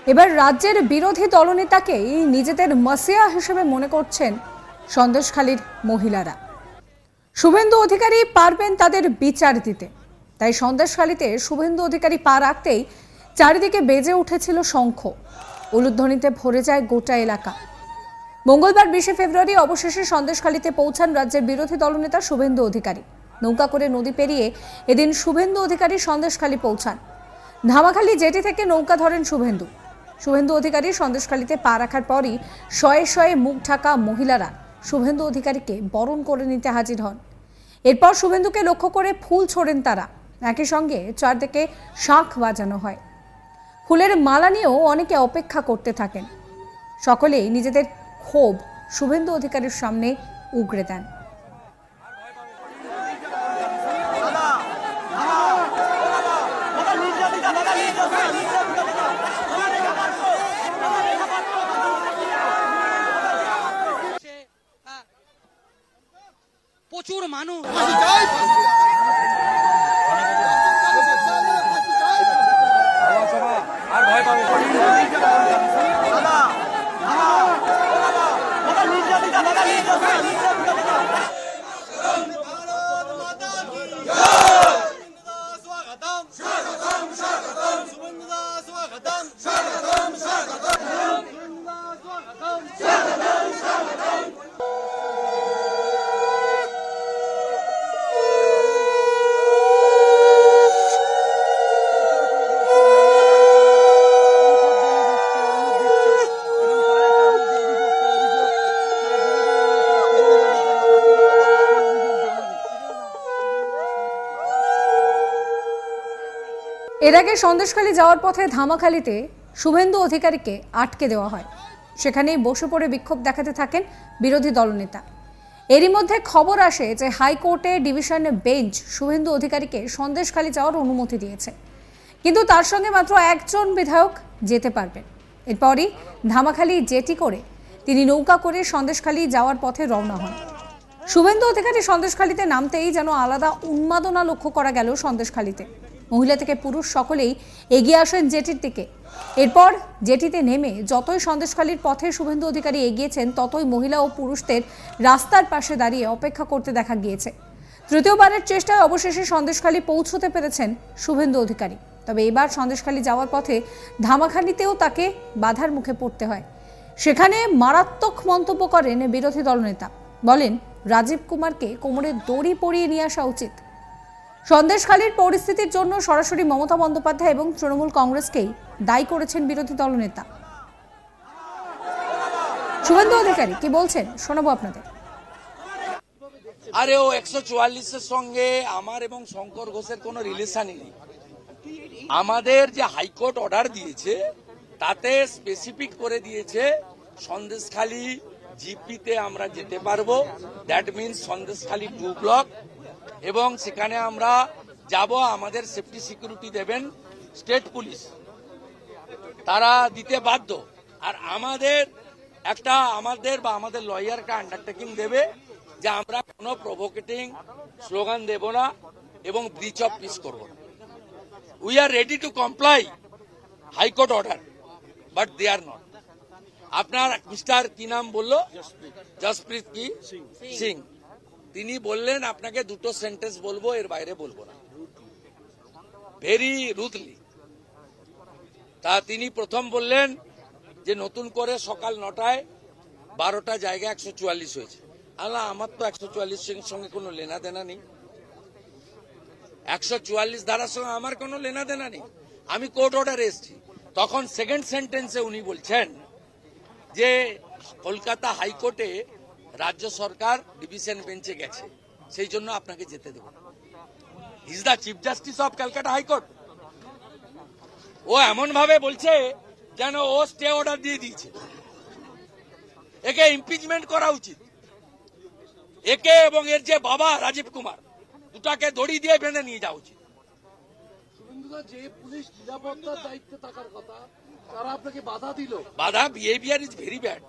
এবার রাজ্যের বিরোধী দলনেতাকেই নিজেদের মাসিয়া হিসেবে মনে করছেন সন্দেশখালীর মহিলারা। শুভেন্দু অধিকারী পারবেন তাদের বিচার দিতে, তাই সন্দেশখালীতে শুভেন্দু অধিকারী পা রাখতেই চারিদিকে বেজে উঠেছিল শঙ্খ, উলুধ্বনিতে ভরে যায় গোটা এলাকা। মঙ্গলবার 20 ফেব্রুয়ারি অবশেষে সন্দেশখালীতে পৌঁছান রাজ্যের বিরোধী দলনেতা শুভেন্দু অধিকারী। নৌকা করে নদী পেরিয়ে এদিন শুভেন্দু অধিকারী সন্দেশখালী পৌঁছান। ধামাখালী জেটি থেকে নৌকা ধরেন শুভেন্দু অধিকারী সন্দেশখালীতে পা রাখার পরই শয়ে শয়ে মুখ ঢাকা মহিলারা শুভেন্দু অধিকারীকে বরণ করে নিতে হাজির হন। এরপর শুভেন্দুকে লক্ষ্য করে ফুল ছোড়েন তারা। একই সঙ্গে চারদিকে শাঁখ বাজানো হয়। ফুলের মালা নিয়েও অনেকে অপেক্ষা করতে থাকেন। সকলেই নিজেদের ক্ষোভ শুভেন্দু অধিকারীর সামনে উগরে দেন। প্রচুর মানুষ আর ভয় পাবে এর আগে সন্দেশখালী যাওয়ার পথে ধামাখালীতে শুভেন্দু অধিকারীকে আটকে দেওয়া হয়। সেখানেই বসে পড়ে বিক্ষোভ দেখাতে থাকেন বিরোধী দলনেতা। এরই মধ্যে খবর আসে যে হাইকোর্টে ডিভিশন বেঞ্চ শুভেন্দু অধিকারীকে সন্দেশখালী যাওয়ার অনুমতি দিয়েছে, কিন্তু তার সঙ্গে মাত্র একজন বিধায়ক যেতে পারবেন। এরপরই ধামাখালী জেটি করে তিনি নৌকা করে সন্দেশখালী যাওয়ার পথে রওনা হন। শুভেন্দু অধিকারী সন্দেশখালীতে নামতেই যেন আলাদা উন্মাদনা লক্ষ্য করা গেল সন্দেশখালীতে। মহিলা থেকে পুরুষ সকলেই এগিয়ে আসেন জেটির দিকে। এরপর জেটিতে নেমে যতই সন্দেশখালীর পথে শুভেন্দু অধিকারী এগিয়েছেন, ততই মহিলা ও পুরুষদের রাস্তার পাশে দাঁড়িয়ে অপেক্ষা করতে দেখা গিয়েছে। তৃতীয়বারের চেষ্টায় অবশেষে সন্দেশখালী পৌঁছতে পেরেছেন শুভেন্দু অধিকারী। তবে এবার সন্দেশখালী যাওয়ার পথে ধামাখালীতেও তাকে বাধার মুখে পড়তে হয়। সেখানে মারাত্মক মন্তব্য করেন বিরোধী দলনেতা। বলেন, রাজীব কুমারকে কোমরে দড়ি পরিয়ে নিয়ে আসা উচিত। সন্দেশখালীর পরিস্থিতির জন্য সরাসরি মমতা বন্দ্যোপাধ্যায় এবং তৃণমূল কংগ্রেসকেই দায়ী করেছেন বিরোধী দলনেতা। শুভেন্দু অধিকারী কি বলছেন শোনাবো আপনাদের। আরে ও 144-এর সঙ্গে আমার এবং শঙ্কর ঘোষের কোনো রিলেশনই নেই। আমাদের যে হাইকোর্ট অর্ডার দিয়েছে তাতে স্পেসিফিক করে দিয়েছে সন্দেশখালী জিপিতে আমরা যেতে পারবো। দ্যাট মিনস সন্দেশখালী 2 ব্লক, এবং সেখানে আমরা যাব। আমাদের সেফটি সিকিউরিটি দেবেন স্টেট পুলিশ, তারা দিতে বাধ্য। আর আমাদের লয়ার একটা আন্ডারটেকিং দেবে যে আমরা কোনো প্রভোকেটিং স্লোগান দেব না এবং ব্রিচ অফ পিস করব না। We are ready to comply high court order, but they are not. আপনার মিস্টার কি নাম বললো, জসপ্রীত কি সিং, তিনি বললেন আপনাকে দুটো সেন্টেন্স বলবো, এর বাইরে বলবো না, ভেরি রুথলি। তা তিনি প্রথম বললেন যে নতুন করে সকাল 9টায় 12টা জায়গায় 144 হয়েছে। আল্লাহ, আমার তো 144 সঙ্গে কোনো লেনা দেনা নেই, 144 ধারার সঙ্গে আমার কোনো লেনা দেনা নেই। আমি কোর্ট অর্ডারে এসেছি। তখন সেকেন্ড সেন্টেন্সে উনি বলছেন যে কলকাতা হাইকোর্টে রাজ্য সরকার ডিভিশন বেঞ্চে গেছে, সেই জন্য আপনাকে যেতে দেব। He is the chief justice of Calcutta high court. ও এমন ভাবে বলছে যেন ও স্টে অর্ডার দিয়ে দিয়েছে। একে ইমপিচমেন্ট করা উচিত। একে এবং এর যে বাবা রাজীব কুমার, দুটাকে দড়ি দিয়ে বেঁধে নিয়ে যাওয়া উচিত। যে পুলিশ নিরাপত্তার দায়িত্বে থাকার কথা, তারা আপনাকে বাধা দিল। বাধা, বিহেভিয়ার ইজ ভেরি ব্যাড।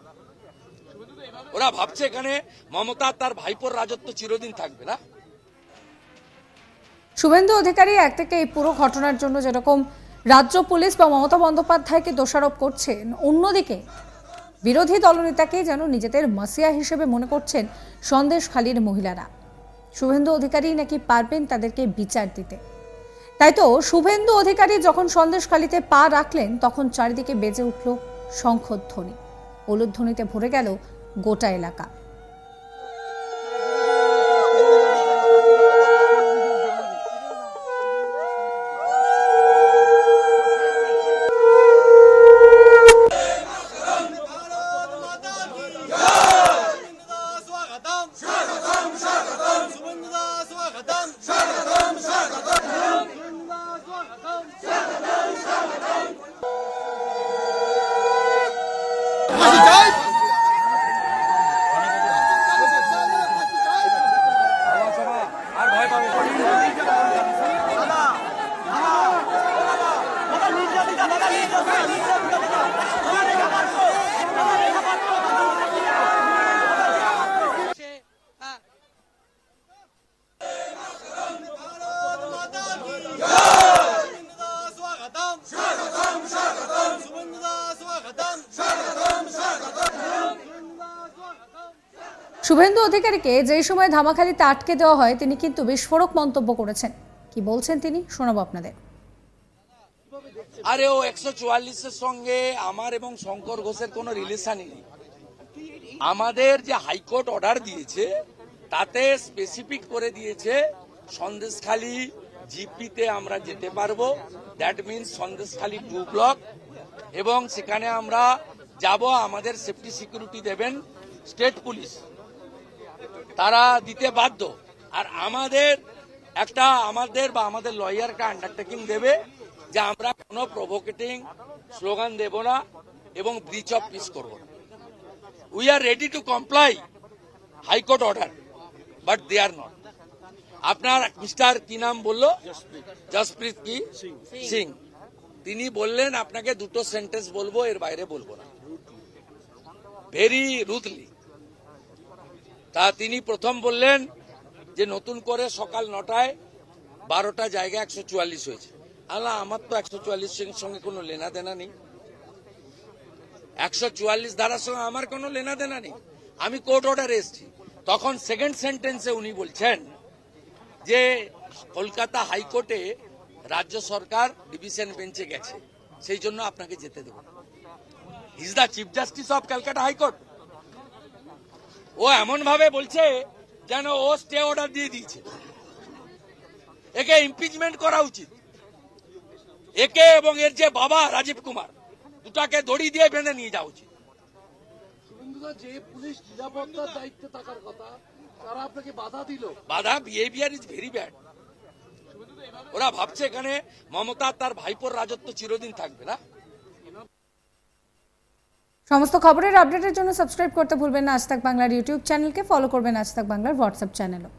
ওরা ভাবছে এখানে মমতা তার ভাইপোর রাজত্ব চিরদিন থাকবে না। শুভেন্দু অধিকারী এক থেকে এই পুরো ঘটনার জন্য যেরকম রাজ্য পুলিশ বা মমতা বন্দ্যোপাধ্যায়কে দোষারোপ করছেন, অন্যদিকে বিরোধী দলনেতাকে যেন নিজেদের মাসিয়া হিসেবে মনে করছেন সন্দেশখালীর মহিলারা। শুভেন্দু অধিকারী নাকি পারবেন তাদেরকে বিচার দিতে। তাই তো শুভেন্দু অধিকারী যখন সন্দেশখালীতে পা রাখলেন তখন চারিদিকে বেজে উঠল শঙ্খধ্বনি, উলুধ্বনিতে ভরে গেল গোটা এলাকা। শুভেন্দু অধিকারীকে যেই সময় ধামাখালিতে আটকে দেওয়া হয় তিনি কিন্তু বিস্ফোরক মন্তব্য করেছেন। কি বলছেন তিনি শোনাবো আপনাদের। আরে ও 144-এর সঙ্গে আমার এবং শঙ্কর ঘোষের কোনো রিলেশনই নেই। আমাদের যে হাইকোর্ট অর্ডার দিয়েছে তাতে স্পেসিফিক করে দিয়েছে সন্দেশখালী জিপিতে আমরা যেতে পারবো, দ্যাট মিনস সন্দেশখালী 2 ব্লক, এবং সেখানে আমরা যাব। আমাদের সেফটি সিকিউরিটি দেবেন স্টেট পুলিশ, তারা দিতে বাধ্য। আর আমাদের লয়ার একটা আন্ডারটেকিং দেবে যে আমরা কোনো প্রভোকেটিং স্লোগান দেব না এবং ব্রিচ অফ পিস করব না। We are ready to comply high court order, but they are not. আপনার মিস্টার কি নাম বললো, জসপ্রীত কি সিং, তিনি বললেন আপনাকে দুটো সেন্টেন্স বলবো, এর বাইরে বলবো না, ভেরি রুথলি। তা তিনি প্রথম বললেন যে নতুন করে সকাল 9টায় 12টা জায়গায় 144 হয়েছে। আল্লাহ, আমার তো 144 সঙ্গে কোনো লেনা দেনা নেই, 144 ধারার সঙ্গে আমার কোনো লেনা দেনা নেই। আমি কোর্ট অর্ডারে এসেছি। তখন সেকেন্ড সেন্টেন্সে উনি বলছেন যে কলকাতা হাইকোর্টে রাজ্য সরকার ডিভিশন বেঞ্চে গেছে, সেই জন্য আপনাকে যেতে দেব। He is the chief justice of Calcutta high court. ও এমন ভাবে বলছে যেন ও স্টে অর্ডার দিয়ে দিয়েছে। একে ইমপিচমেন্ট করা উচিত। একে এবং এর যে বাবা রাজীব কুমার, দুটাকে দড়ি দিয়ে বেঁধে নিয়ে যাওয়া উচিত। যে পুলিশ নিরাপত্তার দায়িত্বে থাকার কথা, তারা আপনাকে বাধা দিল। বাধা, বিহেভিয়ার ইজ ভেরি ব্যাড। ওরা ভাবছে এখানে মমতা তার ভাইপোর রাজত্ব চিরদিন থাকবে না। সমস্ত খবরের আপডেটের জন্য সাবস্ক্রাইব করতে ভুলবেন না আজ তাক বাংলার ইউটিউব চ্যানেলকে, ফলো করবেন আজ তাক বাংলার হোয়াটসঅ্যাপ চ্যানেলও।